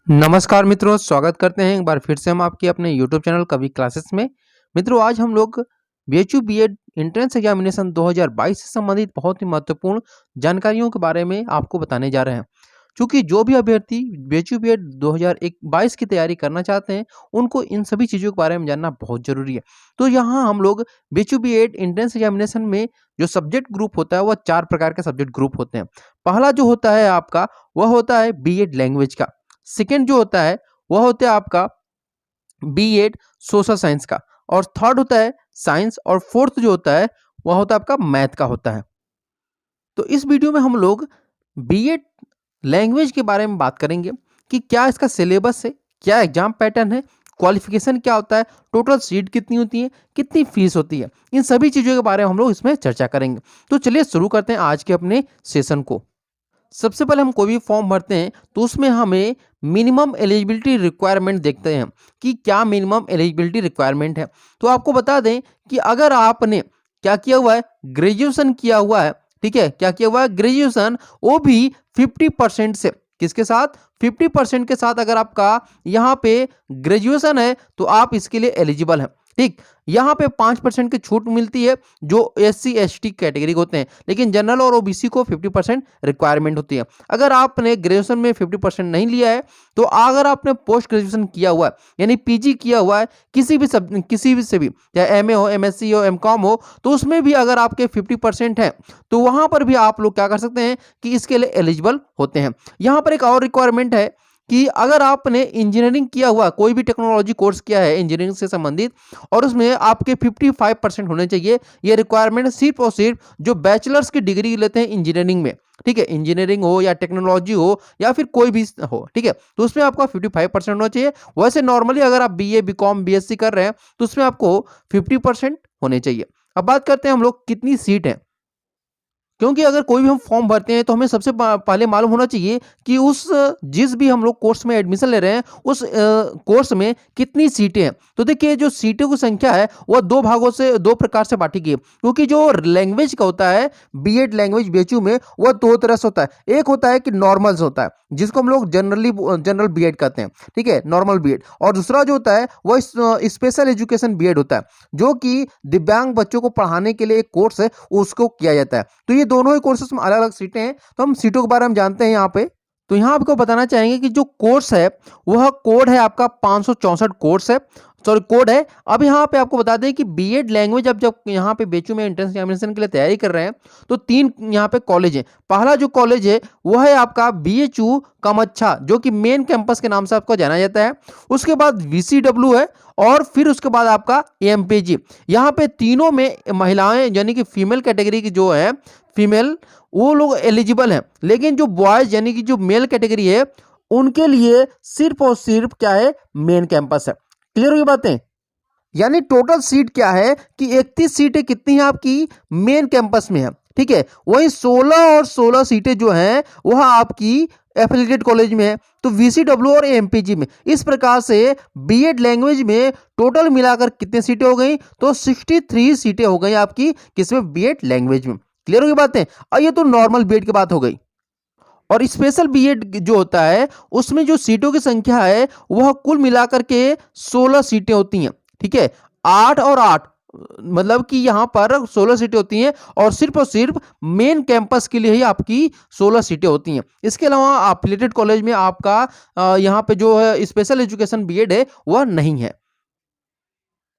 नमस्कार मित्रों, स्वागत करते हैं एक बार फिर से हम आपके अपने यूट्यूब चैनल कवि क्लासेस में। मित्रों, आज हम लोग बीएचयू बीएड एंट्रेंस एग्जामिनेशन 2022 से संबंधित बहुत ही महत्वपूर्ण जानकारियों के बारे में आपको बताने जा रहे हैं। क्योंकि जो भी अभ्यर्थी बीएचयू बीएड 2022 की तैयारी करना चाहते हैं, उनको इन सभी चीज़ों के बारे में जानना बहुत ज़रूरी है। तो यहाँ हम लोग बीएचयू बीएड एंट्रेंस एग्जामिनेशन में जो सब्जेक्ट ग्रुप होता है, वह 4 प्रकार के सब्जेक्ट ग्रुप होते हैं। पहला जो होता है आपका, वह होता है बीएड लैंग्वेज का। सेकंड जो होता है वह होता है आपका बीएड सोशल साइंस का, और थर्ड होता है साइंस, और फोर्थ जो होता है वह होता है आपका मैथ का होता है। तो इस वीडियो में हम लोग बीएड लैंग्वेज के बारे में बात करेंगे कि क्या इसका सिलेबस है, क्या एग्जाम पैटर्न है, क्वालिफिकेशन क्या होता है, टोटल सीट कितनी होती है, कितनी फीस होती है, इन सभी चीज़ों के बारे में हम लोग इसमें चर्चा करेंगे। तो चलिए शुरू करते हैं आज के अपने सेशन को। सबसे पहले हम कोई भी फॉर्म भरते हैं तो उसमें हमें मिनिमम एलिजिबिलिटी रिक्वायरमेंट देखते हैं कि क्या मिनिमम एलिजिबिलिटी रिक्वायरमेंट है। तो आपको बता दें कि अगर आपने क्या किया हुआ है, ग्रेजुएशन किया हुआ है, ठीक है, क्या किया हुआ है, ग्रेजुएशन, वो भी 50% से, किसके साथ, 50% के साथ अगर आपका यहाँ पे ग्रेजुएशन है तो आप इसके लिए एलिजिबल हैं। ठीक, यहाँ पे 5% की छूट मिलती है जो एससी एसटी कैटेगरी के होते हैं, लेकिन जनरल और ओबीसी को 50% रिक्वायरमेंट होती है। अगर आपने ग्रेजुएशन में 50% नहीं लिया है, तो अगर आपने पोस्ट ग्रेजुएशन किया हुआ है यानी पीजी किया हुआ है किसी भी से भी, चाहे एमए हो, एमएससी हो, एमकॉम हो, तो उसमें भी अगर आपके 50% है तो वहां पर भी आप लोग क्या कर सकते हैं कि इसके लिए एलिजिबल होते हैं। यहाँ पर एक और रिक्वायरमेंट है कि अगर आपने इंजीनियरिंग किया हुआ, कोई भी टेक्नोलॉजी कोर्स किया है इंजीनियरिंग से संबंधित, और उसमें आपके 55% होने चाहिए। ये रिक्वायरमेंट सिर्फ और सिर्फ जो बैचलर्स की डिग्री लेते हैं इंजीनियरिंग में, ठीक है, इंजीनियरिंग हो या टेक्नोलॉजी हो या फिर कोई भी हो, ठीक है, तो उसमें आपका 55% होना चाहिए। वैसे नॉर्मली अगर आप बीए बीकॉम बीएससी कर रहे हैं तो उसमें आपको 50% होने चाहिए। अब बात करते हैं हम लोग कितनी सीट है, क्योंकि अगर कोई भी हम फॉर्म भरते हैं तो हमें सबसे पहले मालूम होना चाहिए कि उस जिस भी हम लोग कोर्स में एडमिशन ले रहे हैं उस कोर्स में कितनी सीटें हैं। तो देखिए, जो सीटों की संख्या है वह दो प्रकार से बांटी गई है। क्योंकि जो लैंग्वेज का होता है बीएड लैंग्वेज बीएचयू में, वह दो तरह से होता है। एक होता है कि नॉर्मल होता है, जिसको हम लोग जनरल बीएड कहते हैं, ठीक है, नॉर्मल बीएड। और दूसरा जो होता है वह स्पेशल एजुकेशन बीएड होता है, जो कि दिव्यांग बच्चों को पढ़ाने के लिए एक कोर्स है, उसको किया जाता है। तो ये दोनों ही कोर्सेस में अलग अलग सीटें हैं, तो हम सीटों के बारे में जानते हैं यहाँ पे। तो यहाँ आपको बताना चाहेंगे कि जो कोर्स है वह कोड है आपका 564 कोर्स है, सॉरी कोड है। अब यहाँ पे आपको बता दें कि बीएड लैंग्वेज, अब जब यहाँ पे बीएचयू में एंट्रेंस एग्जामिनेशन के लिए तैयारी कर रहे हैं तो 3 यहाँ पे कॉलेज है। पहला जो कॉलेज है वह है आपका बीएचयू कामाख्या, जो कि मेन कैंपस के नाम से आपको जाना जाता है। उसके बाद वीसीडब्ल्यू है, और फिर उसके बाद आपका एमपीजी। यहाँ पे तीनों में महिलाएं यानी कि फीमेल कैटेगरी की जो है, फीमेल, वो लोग एलिजिबल हैं। लेकिन जो बॉयज यानी कि जो मेल कैटेगरी है, उनके लिए सिर्फ और सिर्फ क्या है, मेन कैंपस है। क्लियर हुई बातें? यानी टोटल सीट क्या है कि 31 सीटें कितनी है आपकी मेन कैंपस में है, ठीक है। वही 16 और 16 सीटें जो हैं वह आपकी एफिलिएटेड कॉलेज में है, तो वीसीडब्ल्यू और एमपीजी में। इस प्रकार से बीएड लैंग्वेज में टोटल मिलाकर कितनी सीटें हो गई, तो 63 सीटें हो गई आपकी किसमें, बीएड लैंग्वेज में। क्लियर होगी बातें? और ये तो नॉर्मल बीएड की बात हो गई। और स्पेशल बीएड जो होता है उसमें जो सीटों की संख्या है वह कुल मिलाकर के 16 सीटें होती हैं, ठीक है, 8 और 8, मतलब कि यहाँ पर 16 सीटें होती हैं, और सिर्फ मेन कैंपस के लिए ही आपकी 16 सीटें होती हैं। इसके अलावा एफिलिएटेड कॉलेज में आपका यहाँ पे जो है स्पेशल एजुकेशन बीएड है वह नहीं है।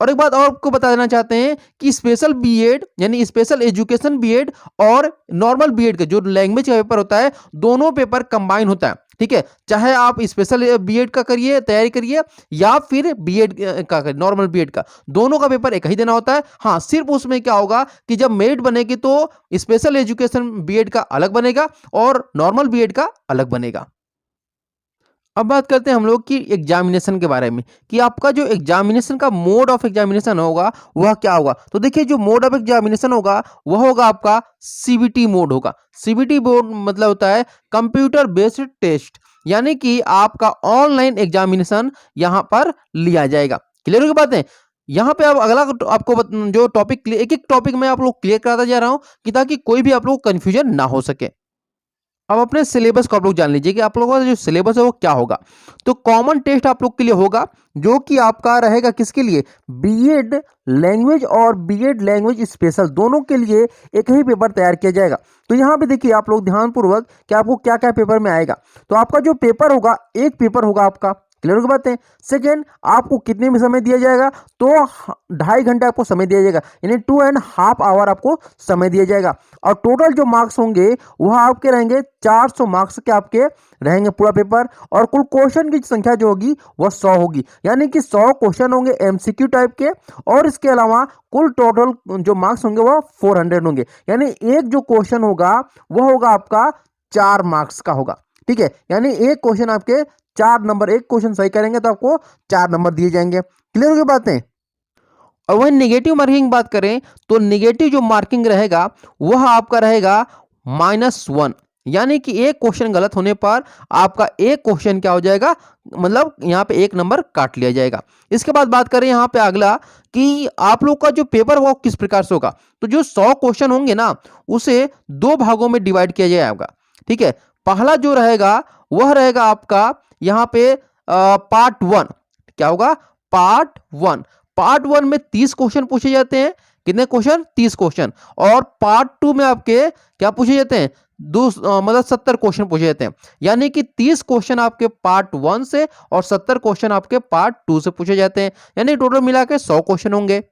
और एक बात और आपको बता देना चाहते हैं कि स्पेशल बीएड यानी स्पेशल एजुकेशन बीएड और नॉर्मल बीएड का जो लैंग्वेज का पेपर होता है, दोनों पेपर कंबाइन होता है, ठीक है। चाहे आप स्पेशल बीएड का करिए, तैयारी करिए, या फिर बीएड का करिए, नॉर्मल बीएड का, दोनों का पेपर एक ही देना होता है। हाँ, सिर्फ उसमें क्या होगा कि जब मेरिट बनेगी तो स्पेशल एजुकेशन बीएड का अलग बनेगा और नॉर्मल बीएड का अलग बनेगा। अब बात करते हैं हम लोग की एग्जामिनेशन के बारे में कि आपका जो एग्जामिनेशन का मोड ऑफ एग्जामिनेशन होगा वह क्या होगा। तो देखिए, जो मोड ऑफ एग्जामिनेशन होगा वह होगा आपका सीबीटी मोड होगा। सीबीटी मोड मतलब होता है कंप्यूटर बेस्ड टेस्ट, यानी कि आपका ऑनलाइन एग्जामिनेशन यहाँ पर लिया जाएगा। क्लियर हो गई बातें? यहाँ पे अब अगला आपको जो टॉपिक, एक एक टॉपिक में आप लोग क्लियर कराता जा रहा हूँ कि ताकि कोई भी आप लोग कंफ्यूजन ना हो सके। अब अपने सिलेबस को आप लोग जान लीजिए कि आप लोगों का जो सिलेबस है वो क्या होगा। तो कॉमन टेस्ट आप लोग के लिए होगा, जो कि आपका रहेगा किसके लिए, बीएड लैंग्वेज और बीएड लैंग्वेज स्पेशल दोनों के लिए एक ही पेपर तैयार किया जाएगा। तो यहाँ पे देखिए आप लोग ध्यानपूर्वक कि आपको क्या क्या पेपर में आएगा। तो आपका जो पेपर होगा, एक पेपर होगा आपका, क्लियर हो बात है। सेकेंड, आपको कितने में समय दिया जाएगा, तो 2.5 घंटे आपको समय दिया जाएगा, यानी 2.5 आवर आपको समय दिया जाएगा। और टोटल जो मार्क्स होंगे वह आपके रहेंगे 400 मार्क्स के आपके रहेंगे पूरा पेपर। और कुल क्वेश्चन की संख्या जो होगी वह 100 होगी, यानी कि 100 क्वेश्चन होंगे एमसीक्यू टाइप के। और इसके अलावा कुल टोटल जो मार्क्स होंगे वह 400 होंगे, यानी एक जो क्वेश्चन होगा वह होगा आपका 4 मार्क्स का होगा। ठीक है, यानी एक क्वेश्चन आपके 4 नंबर, एक क्वेश्चन सही करेंगे तो आपको 4 नंबर दिए जाएंगे। क्लियर हो गई बातें। और वही नेगेटिव मार्किंग बात करें तो नेगेटिव जो मार्किंग रहेगा वह आपका रहेगा -1, यानी कि एक क्वेश्चन गलत होने पर आपका एक क्वेश्चन क्या हो जाएगा, मतलब यहाँ पे एक नंबर काट लिया जाएगा। इसके बाद बात करें यहाँ पे अगला कि आप लोग का जो पेपर वो किस प्रकार से होगा। तो जो 100 क्वेश्चन होंगे ना, उसे 2 भागों में डिवाइड किया जाएगा। ठीक है, पहला जो रहेगा वह रहेगा आपका यहाँ पे पार्ट 1। क्या होगा, पार्ट 1। पार्ट 1 में 30 क्वेश्चन पूछे जाते हैं। कितने क्वेश्चन, 30 क्वेश्चन। और पार्ट 2 में आपके क्या पूछे जाते हैं, मतलब 70 क्वेश्चन पूछे जाते हैं। यानी कि 30 क्वेश्चन आपके पार्ट 1 से और 70 क्वेश्चन आपके पार्ट 2 से पूछे जाते हैं, यानी टोटल मिला के 100 क्वेश्चन होंगे।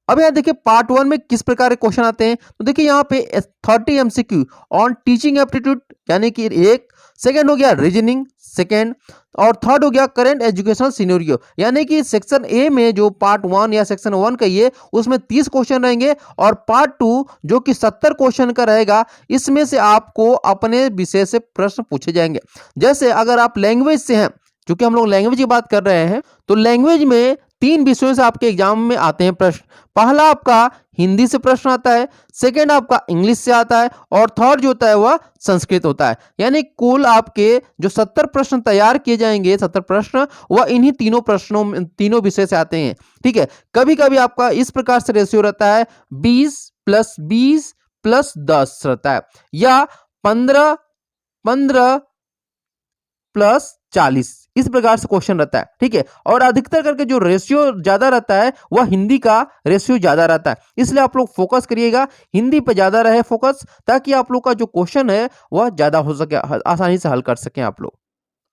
अब यहाँ देखिए पार्ट 1 में किस प्रकार के क्वेश्चन आते हैं। तो देखिए यहाँ पे 30 एमसीक्यू ऑन टीचिंग एप्टीट्यूड, यानी कि एक। सेकंड हो गया रीजनिंग, सेकंड। और थर्ड हो गया करंट एजुकेशनल सिनेरियो, यानी कि सेक्शन ए में जो पार्ट 1 या सेक्शन 1 कहिए उसमें 30 क्वेश्चन रहेंगे। और पार्ट 2 जो कि 70 क्वेश्चन का रहेगा, इसमें से आपको अपने विषय से प्रश्न पूछे जाएंगे। जैसे अगर आप लैंग्वेज से हैं, क्योंकि हम लोग लैंग्वेज की बात कर रहे हैं, तो लैंग्वेज में 3 विषयों से आपके एग्जाम में आते हैं प्रश्न। पहला आपका हिंदी से प्रश्न आता है, सेकंड आपका इंग्लिश से आता है, और थर्ड जो होता है वह संस्कृत होता है। यानी कुल आपके जो 70 प्रश्न तैयार किए जाएंगे, 70 प्रश्न, वह इन्हीं तीनों प्रश्नों में, तीनों विषय से आते हैं। ठीक है, कभी कभी आपका इस प्रकार से रेशियो रहता है 20+20+10 रहता है, या 15+15+40, इस प्रकार से क्वेश्चन रहता है। ठीक है, और अधिकतर करके जो रेशियो ज्यादा रहता है वह हिंदी का रेशियो ज्यादा रहता है, इसलिए आप लोग फोकस करिएगा, हिंदी पे ज्यादा रहे फोकस, ताकि आप लोग का जो क्वेश्चन है वह ज्यादा हो सके, आसानी से हल कर सकें आप लोग।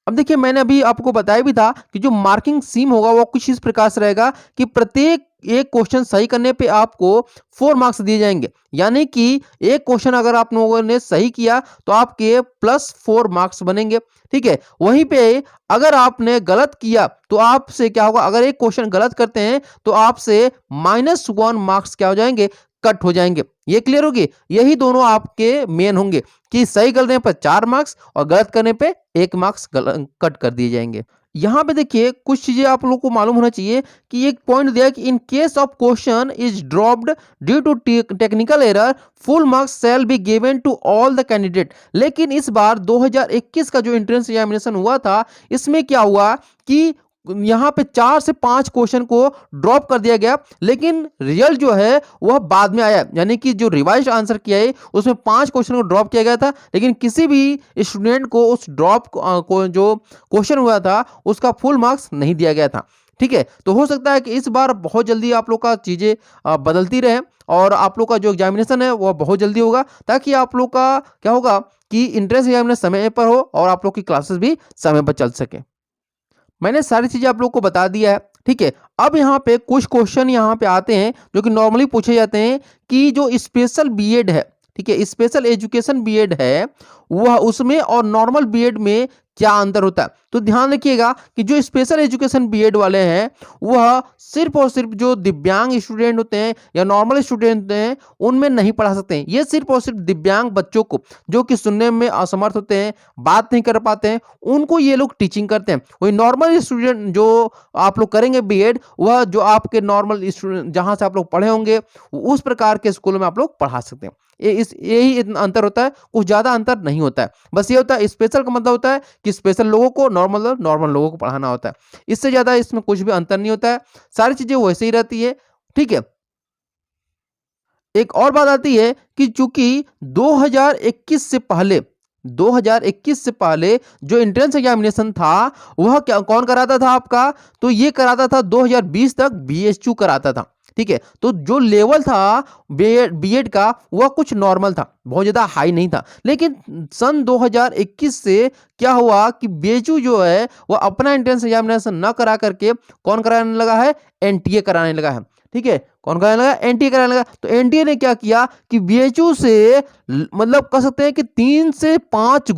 अब देखिए मैंने अभी आपको बताया भी था कि जो मार्किंग स्कीम होगा वो कुछ इस प्रकार से रहेगा कि प्रत्येक एक क्वेश्चन सही करने पे आपको 4 मार्क्स दिए जाएंगे। यानी कि एक क्वेश्चन अगर आप लोगों ने सही किया तो आपके +4 मार्क्स बनेंगे। ठीक है, वहीं पे अगर आपने गलत किया तो आपसे क्या होगा, अगर एक क्वेश्चन गलत करते हैं तो आपसे -1 मार्क्स क्या हो जाएंगे, कट हो जाएंगे। ये क्लियर होगी, यही दोनों आपके मेन होंगे कि सही करने पर 4 मार्क्स और गलत करने पे 1 मार्क्स कट कर दिए जाएंगे। यहाँ पे देखिए कुछ चीजें आप लोग को मालूम होना चाहिए कि एक पॉइंट दिया कि in case of question is dropped due to technical error full marks shall be given to all the candidate. लेकिन इस बार 2021 का जो एंट्रेंस एग्जामिनेशन हुआ था, इसमें क्या हुआ कि यहाँ पे 4 से 5 क्वेश्चन को ड्रॉप कर दिया गया, लेकिन रिजल्ट जो है वह बाद में आया। यानी कि जो रिवाइज आंसर किया है उसमें 5 क्वेश्चन को ड्रॉप किया गया था, लेकिन किसी भी स्टूडेंट को उस ड्रॉप को जो क्वेश्चन हुआ था उसका फुल मार्क्स नहीं दिया गया था। ठीक है, तो हो सकता है कि इस बार बहुत जल्दी आप लोग का चीज़ें बदलती रहे और आप लोग का जो एग्जामिनेशन है वह बहुत जल्दी होगा, ताकि आप लोग का क्या होगा कि इंट्रेंस एग्जामिनेशन समय पर हो और आप लोग की क्लासेस भी समय पर चल सके। मैंने सारी चीजें आप लोग को बता दिया है। ठीक है, अब यहाँ पे कुछ क्वेश्चन यहाँ पे आते हैं जो कि नॉर्मली पूछे जाते हैं कि जो स्पेशल बीएड है, ठीक है, स्पेशल एजुकेशन बीएड है, वह उसमें और नॉर्मल बीएड में क्या अंतर होता है। तो ध्यान रखिएगा कि जो स्पेशल एजुकेशन बीएड वाले हैं वह सिर्फ और सिर्फ जो दिव्यांग स्टूडेंट होते हैं या नॉर्मल स्टूडेंट होते हैं उनमें नहीं पढ़ा सकते हैं। ये सिर्फ और सिर्फ दिव्यांग बच्चों को, जो कि सुनने में असमर्थ होते हैं, बात नहीं कर पाते हैं, उनको ये लोग टीचिंग करते हैं। वही नॉर्मल स्टूडेंट जो आप लोग करेंगे बीएड, वह जो आपके नॉर्मल स्टूडेंट जहां से आप लोग पढ़े होंगे उस प्रकार के स्कूल में आप लोग पढ़ा सकते हैं। यही इतना अंतर होता है, कुछ ज्यादा अंतर नहीं होता है। बस ये होता है, स्पेशल का मतलब होता है कि स्पेशल लोगों को नॉर्मल लोगों को पढ़ाना होता है, इससे ज्यादा इसमें कुछ भी अंतर नहीं होता है, सारी चीजें वैसे ही रहती है। ठीक है, एक और बात आती है कि चूंकि 2021 से पहले 2021 से पहले जो एंट्रेंस एग्जामिनेशन था वह क्या कौन कराता था आपका, तो ये कराता था 2020 तक बीएचयू कराता था। ठीक है, तो जो लेवल था बीएड का वह कुछ नॉर्मल था, बहुत ज़्यादा हाई नहीं था। लेकिन सन 2021 से क्या हुआ कि बीएचयू जो है वह अपना एंट्रेंस एग्जामिनेशन न करा करके कौन कराने लगा है, एनटीए कराने लगा है। ठीक है, कौन कराने लगा, एनटीए कराने लगा। तो एनटीए ने क्या किया कि बीएचयू से मतलब कह सकते हैं कि 3 से 5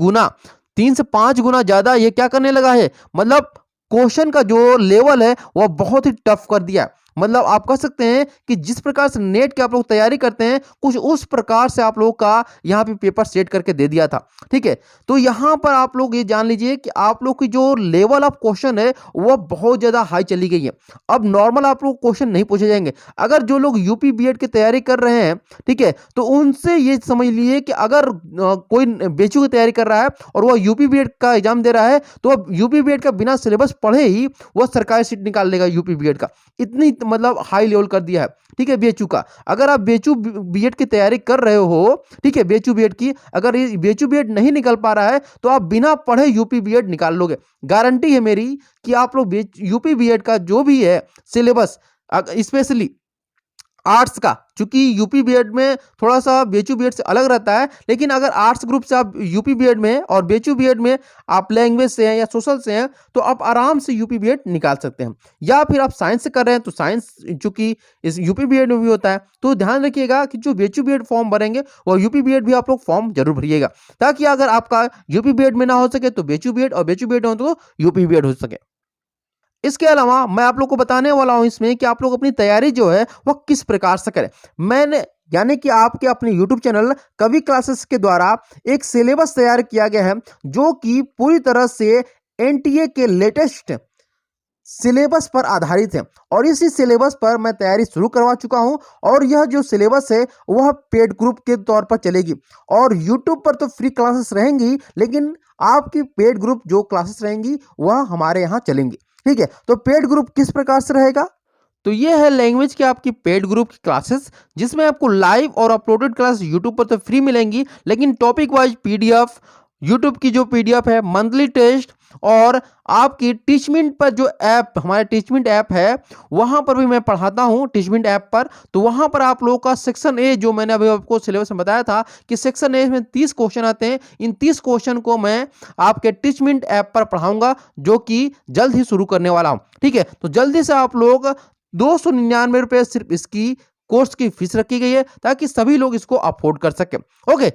गुना ज्यादा ये क्या करने लगा है, मतलब क्वेश्चन का जो लेवल है वह बहुत ही टफ कर दिया। मतलब आप कह सकते हैं कि जिस प्रकार से नेट की आप लोग तैयारी करते हैं कुछ उस प्रकार से आप लोगों का यहाँ पे पेपर सेट करके दे दिया था। ठीक है, तो यहाँ पर आप लोग ये जान लीजिए कि आप लोग की जो लेवल ऑफ क्वेश्चन है वह बहुत ज्यादा हाई चली गई है। अब नॉर्मल आप लोग क्वेश्चन नहीं पूछे जाएंगे। अगर जो लोग यूपी बीएड की तैयारी कर रहे हैं, ठीक है, तो उनसे ये समझ लिए कि अगर कोई बीएचयू की तैयारी कर रहा है और वह यूपी बीएड का एग्जाम दे रहा है तो अब यूपी बीएड का बिना सिलेबस पढ़े ही वह सरकारी सीट निकाल लेगा यूपी बीएड का। इतनी मतलब हाई लेवल कर दिया है। ठीक है, बीएचयू का अगर आप बीएचयू बीएड की तैयारी कर रहे हो, ठीक है, बीएचयू बीएड की अगर ये बीएचयू बीएड नहीं निकल पा रहा है तो आप बिना पढ़े यूपी बीएड निकाल लोगे। गारंटी है मेरी कि आप लोग यूपी बीएड का जो भी है सिलेबस, स्पेशली आर्ट्स का, चूंकि यूपी बीएड में थोड़ा सा बीएचयू बीएड से अलग रहता है, लेकिन अगर आर्ट्स ग्रुप से आप यूपी बीएड में और बीएचयू बीएड में आप लैंग्वेज से हैं या सोशल से हैं तो आप आराम से यूपी बीएड निकाल सकते हैं। या फिर आप साइंस से कर रहे हैं तो साइंस चूंकि इस यूपी बीएड में भी होता है, तो ध्यान रखिएगा कि जो बीएचयू बीएड फॉर्म भरेंगे वो यूपी बीएड भी आप लोग फॉर्म जरूर भरिएगा, ताकि अगर आपका यूपी बीएड में ना हो सके तो बीएचयू बीएड और बीएचयू बीएड हो तो यूपी बीएड हो सके। इसके अलावा मैं आप लोग को बताने वाला हूं इसमें कि आप लोग अपनी तैयारी जो है वह किस प्रकार से करें। मैंने यानी कि आपके अपने YouTube चैनल कवि क्लासेस के द्वारा एक सिलेबस तैयार किया गया है जो कि पूरी तरह से एनटीए के लेटेस्ट सिलेबस पर आधारित है और इसी सिलेबस पर मैं तैयारी शुरू करवा चुका हूं और यह जो सिलेबस है वह पेड ग्रुप के तौर पर चलेगी और YouTube पर तो फ्री क्लासेस रहेंगी, लेकिन आपकी पेड ग्रुप जो क्लासेस रहेंगी वह हमारे यहाँ चलेंगी। ठीक है, तो पेड ग्रुप किस प्रकार से रहेगा, तो ये है लैंग्वेज की आपकी पेड ग्रुप की क्लासेस जिसमें आपको लाइव और अपलोडेड क्लास यूट्यूब पर तो फ्री मिलेंगी, लेकिन टॉपिक वाइज पीडीएफ, यूट्यूब की जो पीडीएफ है, मंथली टेस्ट और आपकी टीचमिंट पर जो ऐप, हमारे टीचमिंट ऐप है वहां पर भी मैं पढ़ाता हूं टीचमिंट ऐप पर। तो वहां पर आप लोगों का सेक्शन ए, जो मैंने अभी आपको सिलेबस में बताया था कि सेक्शन ए में 30 क्वेश्चन आते हैं, इन 30 क्वेश्चन को मैं आपके टीचमिंट ऐप पर पढ़ाऊंगा जो कि जल्द ही शुरू करने वाला हूं। ठीक है, तो जल्दी से आप लोग 299 रुपये सिर्फ इसकी कोर्स की फीस रखी गई है ताकि सभी लोग इसको अफोर्ड कर सके। ओके,